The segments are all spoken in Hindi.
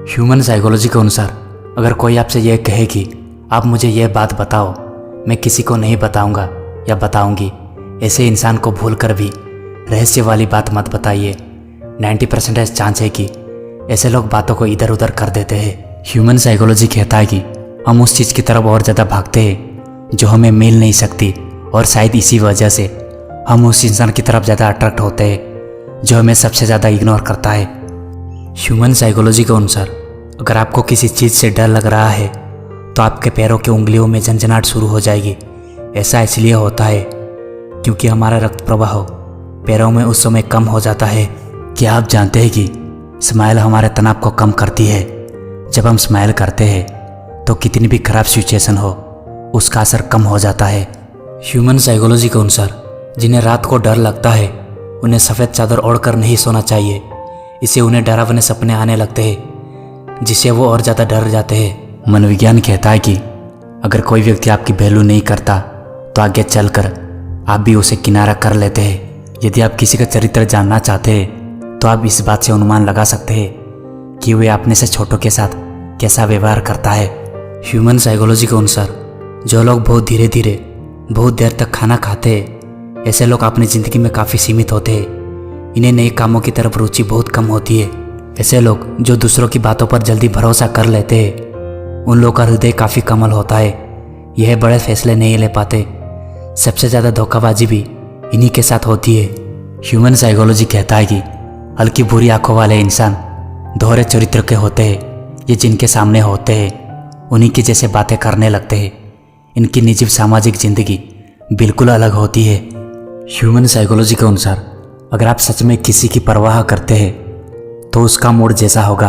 ह्यूमन साइकोलॉजी के अनुसार अगर कोई आपसे यह कहे कि आप मुझे यह बात बताओ, मैं किसी को नहीं बताऊंगा या बताऊंगी, ऐसे इंसान को भूल कर भी रहस्य वाली बात मत बताइए। 90% चांस है कि ऐसे लोग बातों को इधर उधर कर देते हैं। ह्यूमन साइकोलॉजी कहता है कि हम उस चीज़ की तरफ और ज़्यादा भागते हैं जो हमें मिल नहीं सकती, और शायद इसी वजह से हम उस इंसान की तरफ ज़्यादा अट्रैक्ट होते हैं जो हमें सबसे ज़्यादा इग्नोर करता है। ह्यूमन साइकोलॉजी के अनुसार अगर आपको किसी चीज़ से डर लग रहा है तो आपके पैरों की उंगलियों में झंझनाहट शुरू हो जाएगी। ऐसा इसलिए होता है क्योंकि हमारा रक्त प्रवाह पैरों में उस समय कम हो जाता है। क्या आप जानते हैं कि स्माइल हमारे तनाव को कम करती है? जब हम स्माइल करते हैं तो कितनी भी खराब सिचुएशन हो उसका असर कम हो जाता है। ह्यूमन साइकोलॉजी के अनुसार जिन्हें रात को डर लगता है उन्हें सफ़ेद चादर ओढ़कर नहीं सोना चाहिए। इससे उन्हें डरावने सपने आने लगते हैं जिससे वो और ज़्यादा डर जाते हैं। मनोविज्ञान कहता है कि अगर कोई व्यक्ति आपकी वैल्यू नहीं करता तो आगे चलकर आप भी उसे किनारा कर लेते हैं। यदि आप किसी का चरित्र जानना चाहते हैं तो आप इस बात से अनुमान लगा सकते हैं कि वे अपने से छोटों के साथ कैसा व्यवहार करता है। ह्यूमन साइकोलॉजी के अनुसार जो लोग बहुत धीरे धीरे बहुत देर तक खाना खाते हैं ऐसे लोग अपनी ज़िंदगी में काफ़ी सीमित होते हैं। इन्हें नए कामों की तरफ रुचि बहुत कम होती है। ऐसे लोग जो दूसरों की बातों पर जल्दी भरोसा कर लेते हैं उन लोगों का हृदय काफ़ी कोमल होता है। यह बड़े फैसले नहीं ले पाते। सबसे ज़्यादा धोखाबाजी भी इन्हीं के साथ होती है। ह्यूमन साइकोलॉजी कहता है कि हल्की बुरी आंखों वाले इंसान दोहरे चरित्र के होते हैं। ये जिनके सामने होते हैं उन्हीं की जैसे बातें करने लगते हैं। इनकी निजी सामाजिक जिंदगी बिल्कुल अलग होती है। ह्यूमन साइकोलॉजी के अनुसार अगर आप सच में किसी की परवाह करते हैं तो उसका मूड जैसा होगा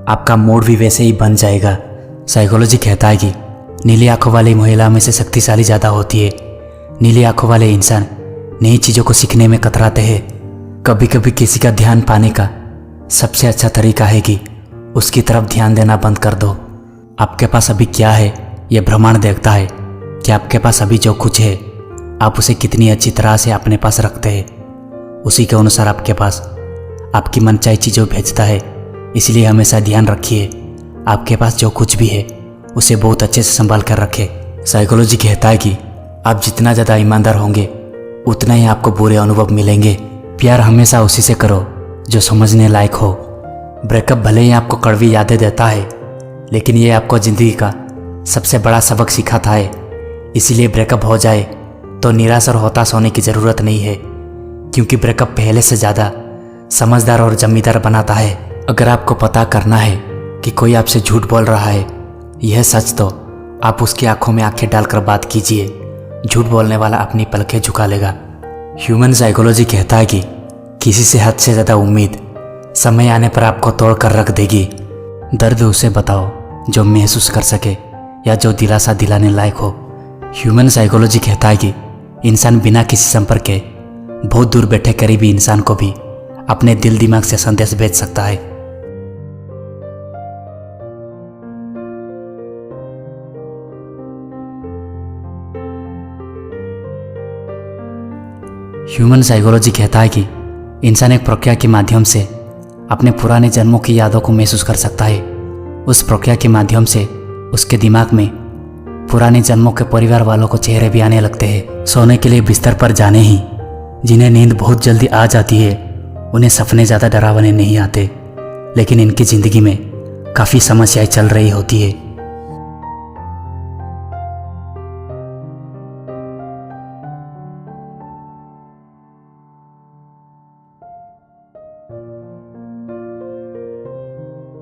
आपका मूड भी वैसे ही बन जाएगा। साइकोलॉजी कहता है कि नीली आंखों वाली महिला में से शक्तिशाली ज़्यादा होती है। नीली आंखों वाले इंसान नई चीज़ों को सीखने में कतराते हैं। कभी कभी किसी का ध्यान पाने का सबसे अच्छा तरीका है कि उसकी तरफ ध्यान देना बंद कर दो। आपके पास अभी क्या है यह ब्रह्मांड देखता है कि आपके पास अभी जो कुछ है आप उसे कितनी अच्छी तरह से अपने पास रखते हैं। उसी के अनुसार आपके पास आपकी मनचाही चीज़ों भेजता है। इसलिए हमेशा ध्यान रखिए आपके पास जो कुछ भी है उसे बहुत अच्छे से संभाल कर रखें। साइकोलॉजी कहता है कि आप जितना ज़्यादा ईमानदार होंगे उतना ही आपको बुरे अनुभव मिलेंगे। प्यार हमेशा उसी से करो जो समझने लायक हो। ब्रेकअप भले ही आपको कड़वी यादें देता है लेकिन ये आपको ज़िंदगी का सबसे बड़ा सबक सिखाता है। इसीलिए ब्रेकअप हो जाए तो निराश और हताश होने की ज़रूरत नहीं है क्योंकि ब्रेकअप पहले से ज़्यादा समझदार और जिम्मेदार बनाता है। अगर आपको पता करना है कि कोई आपसे झूठ बोल रहा है यह सच, तो आप उसकी आंखों में आंखें डालकर बात कीजिए। झूठ बोलने वाला अपनी पलकें झुका लेगा। ह्यूमन साइकोलॉजी कहता है कि किसी से हद से ज़्यादा उम्मीद समय आने पर आपको तोड़ कर रख देगी। दर्द उसे बताओ जो महसूस कर सके या जो दिलासा दिलाने लायक हो। ह्यूमन साइकोलॉजी कहता है कि इंसान बिना किसी संपर्क के बहुत दूर बैठे करीबी इंसान को भी अपने दिल दिमाग से संदेश भेज सकता है। ह्यूमन साइकोलॉजी कहता है कि इंसान एक प्रक्रिया के माध्यम से अपने पुराने जन्मों की यादों को महसूस कर सकता है। उस प्रक्रिया के माध्यम से उसके दिमाग में पुराने जन्मों के परिवार वालों को चेहरे भी आने लगते हैं। सोने के लिए बिस्तर पर जाने ही जिन्हें नींद बहुत जल्दी आ जाती है उन्हें सपने ज़्यादा डरावने नहीं आते, लेकिन इनकी ज़िंदगी में काफ़ी समस्याएं चल रही होती है।